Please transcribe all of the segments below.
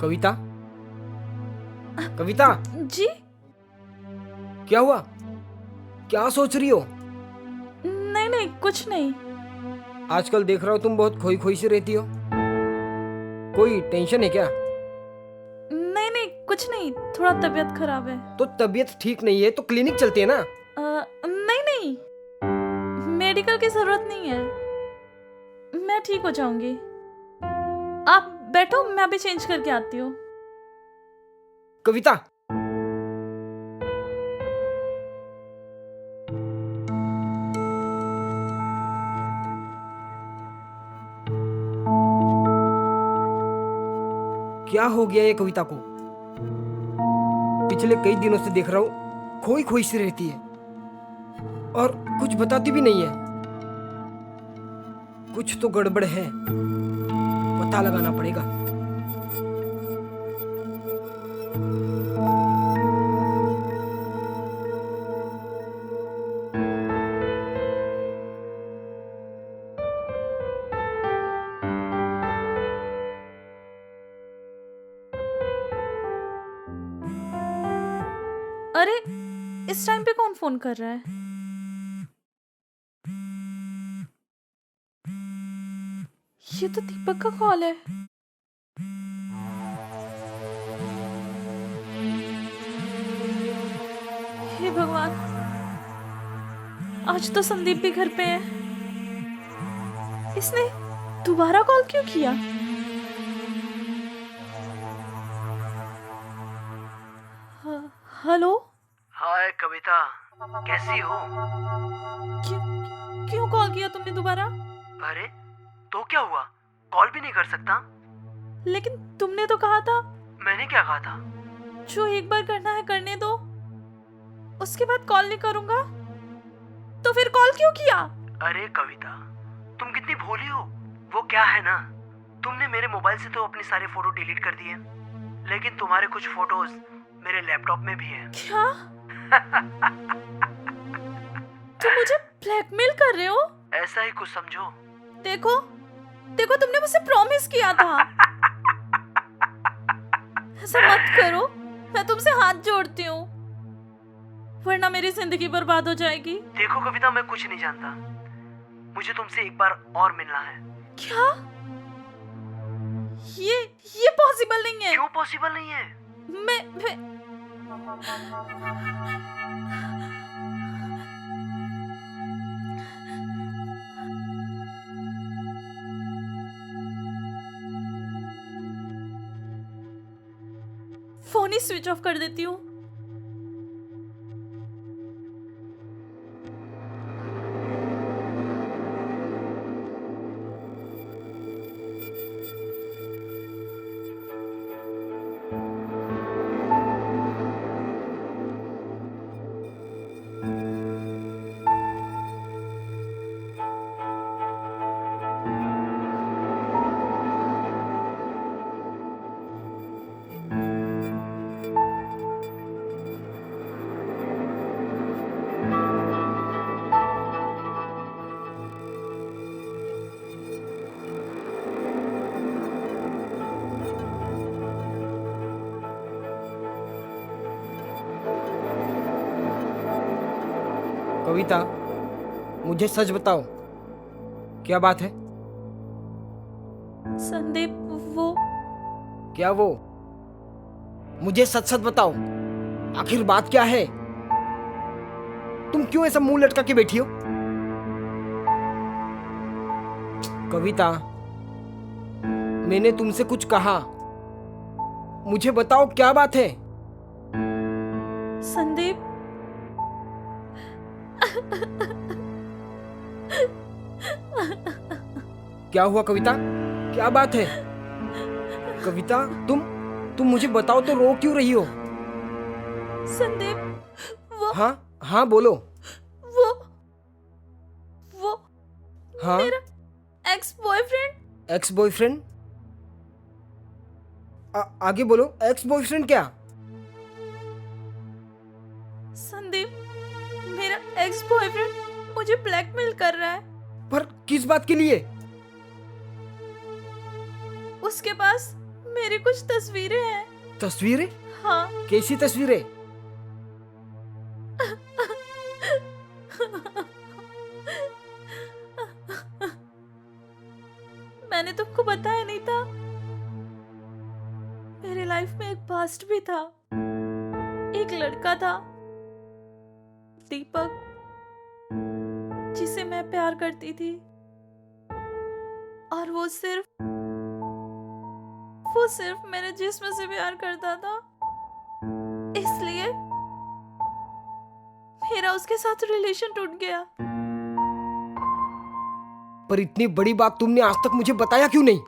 कविता, कविता, जी? क्या हुआ? क्या सोच रही हो? नहीं नहीं, कुछ नहीं। आजकल देख रहा हूँ तुम बहुत खोई खोई सी रहती हो। कोई टेंशन है क्या? नहीं नहीं, कुछ नहीं, थोड़ा तबीयत खराब है। तो तबीयत ठीक नहीं है तो क्लिनिक चलते हैं ना। नहीं नहीं, मेडिकल की जरूरत नहीं है, मैं ठीक हो जाऊंगी। आप बैठो, मैं अभी चेंज करके आती हूँ। कविता, क्या हो गया ये कविता को? पिछले कई दिनों से देख रहा हूँ खोई खोई सी रहती है और कुछ बताती भी नहीं है। कुछ तो गड़बड़ है, पता लगाना पड़ेगा। अरे, इस टाइम पे कौन फोन कर रहा है? ये तो दीपक का कॉल है। हे भगवान, आज तो संदीप भी घर पे है। इसने दोबारा कॉल क्यों किया? हेलो? हाय कविता, कैसी हो? क्यों क्यों कॉल किया तुमने दोबारा? अरे तो क्या हुआ, कॉल भी नहीं कर सकता? लेकिन तुमने तो कहा था। मैंने क्या कहा था? जो एक बार करना है करने दो, उसके बाद कॉल नहीं करूंगा। तो फिर कॉल क्यों किया? अरे कविता, तुम कितनी भोली हो। वो क्या है ना, तुमने मेरे मोबाइल से तो अपने सारे फोटो डिलीट कर दिए, लेकिन तुम्हारे कुछ फोटोज मेरे लैपटॉप में भी है। क्या? तुम मुझे ब्लैकमेल कर रहे हो? ऐसा ही कुछ समझो। देखो देखो, तुमने मुझसे प्रॉमिस किया था। ऐसा मत करो, मैं तुमसे हाथ जोड़ती हूँ, वरना मेरी जिंदगी बर्बाद हो जाएगी। देखो कविता, मैं कुछ नहीं जानता, मुझे तुमसे एक बार और मिलना है। क्या? ये पॉसिबल नहीं है। क्यों पॉसिबल नहीं है? मैं फोन ही स्विच ऑफ कर देती हूँ। कविता, मुझे सच बताओ, क्या बात है? संदीप, वो क्या वो? मुझे सच सच बताओ, आखिर बात क्या है? तुम क्यों ऐसा मुंह लटका के बैठी हो? कविता, मैंने तुमसे कुछ कहा, मुझे बताओ क्या बात है? संदीप, क्या हुआ कविता? क्या बात है? कविता, तुम मुझे बताओ तो रो क्यों रही हो? संदीप, वो हाँ हाँ बोलो। वो वो हाँ, मेरा एक्स बॉयफ्रेंड। Ex boyfriend? आगे बोलो, एक्स बॉयफ्रेंड क्या? संदीप, मेरा एक्स बॉयफ्रेंड मुझे ब्लैकमेल कर रहा है। पर किस बात के लिए? उसके पास मेरी कुछ तस्वीरें हैं। तस्वीरें? हाँ। कैसी तस्वीरें? मैंने तुमको बताया नहीं था, मेरे लाइफ में एक पास्ट भी था। एक लड़का था, दीपक, जिसे मैं प्यार करती थी। और वो सिर्फ मेरे जिस्म से प्यार करता था, इसलिए मेरा उसके साथ रिलेशन टूट गया। पर इतनी बड़ी बात तुमने आज तक मुझे बताया क्यों नहीं?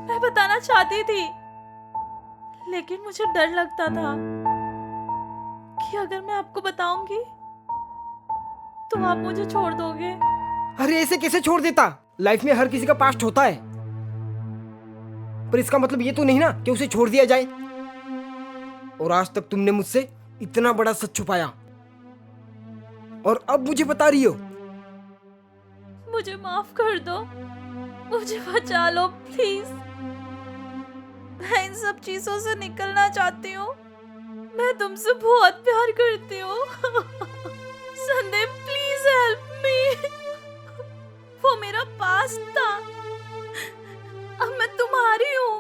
मैं बताना चाहती थी, लेकिन मुझे डर लगता था कि अगर मैं आपको बताऊंगी तो आप मुझे छोड़ दोगे। अरे ऐसे कैसे छोड़ देता? लाइफ में हर किसी का पास्ट होता है, पर इसका मतलब ये तो नहीं ना कि उसे छोड़ दिया जाए। और आज तक तुमने मुझसे इतना बड़ा सच छुपाया और अब मुझे बता रही हो। मुझे माफ कर दो, मुझे बचा लो प्लीज। मैं इन सब चीजों से निकलना चाहती हूँ। मैं तुमसे बहुत प्यार करती हूँ। Sandeep, please help me. वो मेरा पास्ट था, अब मैं तुम्हारी हूँ।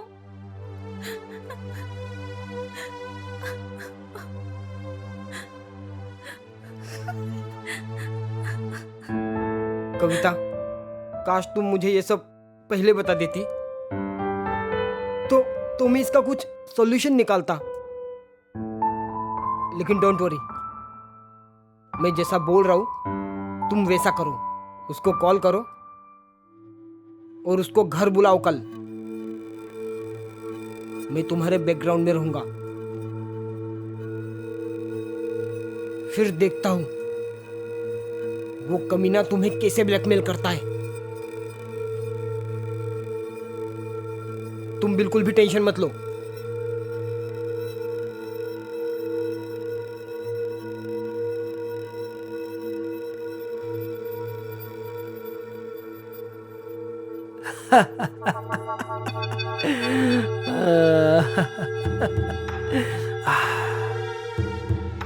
कविता, काश तुम मुझे ये सब पहले बता देती तो मैं इसका कुछ सॉल्यूशन निकालता। लेकिन डोंट वरी, मैं जैसा बोल रहा हूं तुम वैसा करो। उसको कॉल करो और उसको घर बुलाओ कल। मैं तुम्हारे बैकग्राउंड में रहूंगा, फिर देखता हूं वो कमीना तुम्हें कैसे ब्लैकमेल करता है। तुम बिल्कुल भी टेंशन मत लो।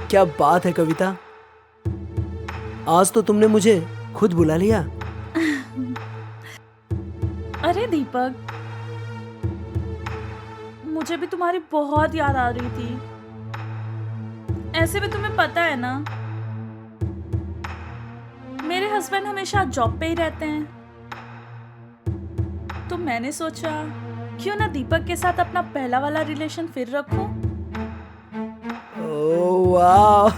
क्या बात है कविता, आज तो तुमने मुझे खुद बुला लिया। अरे दीपक, मुझे भी तुम्हारी बहुत याद आ रही थी। ऐसे भी तुम्हें पता है ना, मेरे हस्बैंड हमेशा जॉब पे ही रहते हैं, तो मैंने सोचा क्यों ना दीपक के साथ अपना पहला वाला रिलेशन फिर रखूं। ओह वाह,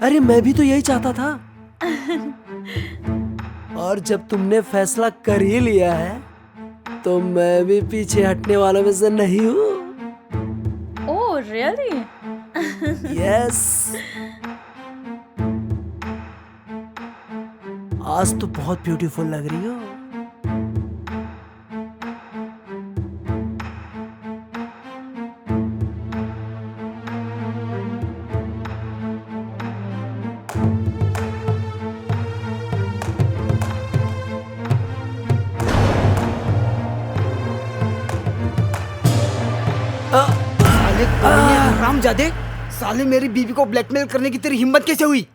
अरे मैं भी तो यही चाहता था। और जब तुमने फैसला कर ही लिया है तो मैं भी पीछे हटने वालों में से नहीं हूँ। Oh really? यस, आज तो बहुत ब्यूटीफुल लग रही हो। साले कमीने हरामजादे, साले मेरी बीवी को ब्लैकमेल करने की तेरी हिम्मत कैसे हुई?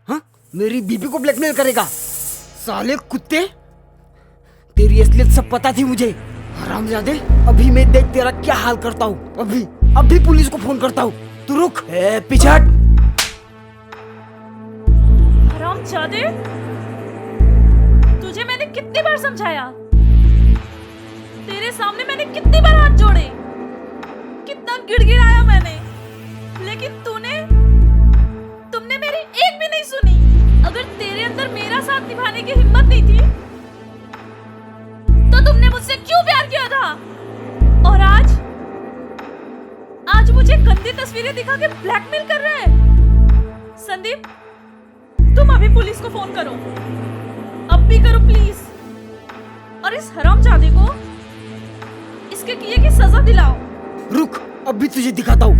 हाँ, मेरी बीवी को ब्लैकमेल करेगा? साले कुत्ते, तेरी असलियत सब पता थी मुझे। हरामजादे, अभी मैं देख तेरा क्या हाल करता हूँ। अभी पुलिस को फोन करता हूँ। तू रुक। पीछे हट। हरामजादे, तुझे मैंने कितनी बार समझाया? तेरे सामने मैंने कितनी बार हाथ जोड़े, कितना गिड़गिड़ाया मैंने, लेकिन तुमने मेरी एक भी नहीं सुनी। अगर तेरे अंदर मेरा साथ निभाने की हिम्मत नहीं थी तो तुमने मुझसे क्यों प्यार किया था? और आज मुझे गंदी तस्वीरें दिखा के ब्लैकमेल कर रहे हैं। संदीप, तुम अभी पुलिस को फोन करो, अब भी करो प्लीज, और इस हरामजादे को इसके किए की सजा दिलाओ। रुक, अभी तुझे दिखाता हूँ।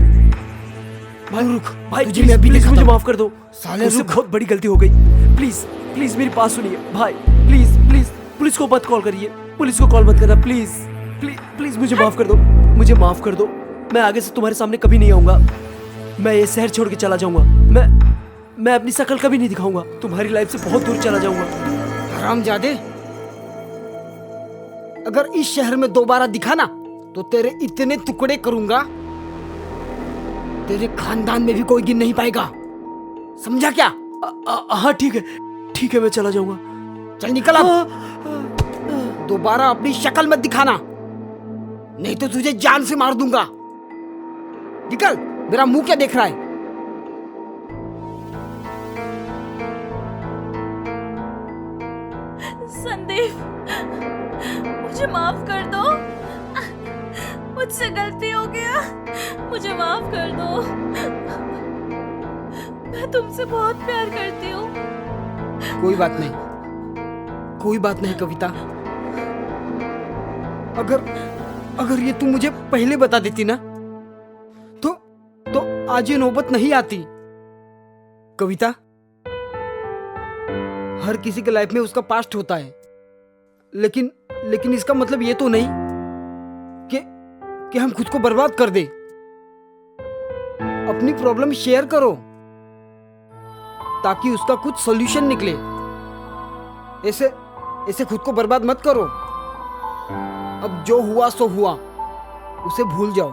भाई रुक, भाई तुझे मैं अभी प्लीज दिखाता मुझे हूँ। माफ कर दो, साले मुझसे रुक। बहुत बड़ी गलती हो गई। प्लीज प्लीज मेरी बात सुनिए भाई, प्लीज प्लीज पुलिस को मत कॉल करिए, पुलिस को कॉल मत करना प्लीज। प्लीज मुझे माफ कर दो, मुझे माफ कर दो। मैं आगे से तुम्हारे सामने कभी नहीं आऊंगा। मैं ये शहर छोड़ के चला जाऊंगा। मैं अपनी शक्ल कभी नहीं दिखाऊंगा। तुम्हारी लाइफ से बहुत दूर चला जाऊंगा। हरामजादे, अगर इस शहर में दोबारा दिखा ना तो तेरे इतने टुकड़े करूंगा, तेरे खानदान में भी कोई गिन नहीं पाएगा। समझा क्या? हाँ ठीक है, मैं चला जाऊंगा। चल निकल अब। दोबारा अपनी शक्ल मत दिखाना, नहीं तो तुझे जान से मार दूंगा। निकल, मेरा मुंह क्या देख रहा है? संदीप, मुझे माफ कर दो। मुझसे गलती हो गया, मुझे माफ कर दो। मैं तुमसे बहुत प्यार करती हूँ। कोई बात नहीं, कोई बात नहीं कविता। अगर ये तू मुझे पहले बता देती ना तो आज ये नौबत नहीं आती। कविता, हर किसी के लाइफ में उसका पास्ट होता है, लेकिन इसका मतलब ये तो नहीं कि हम खुद को बर्बाद कर दे। अपनी प्रॉब्लम शेयर करो ताकि उसका कुछ सॉल्यूशन निकले। ऐसे खुद को बर्बाद मत करो। अब जो हुआ सो हुआ, उसे भूल जाओ।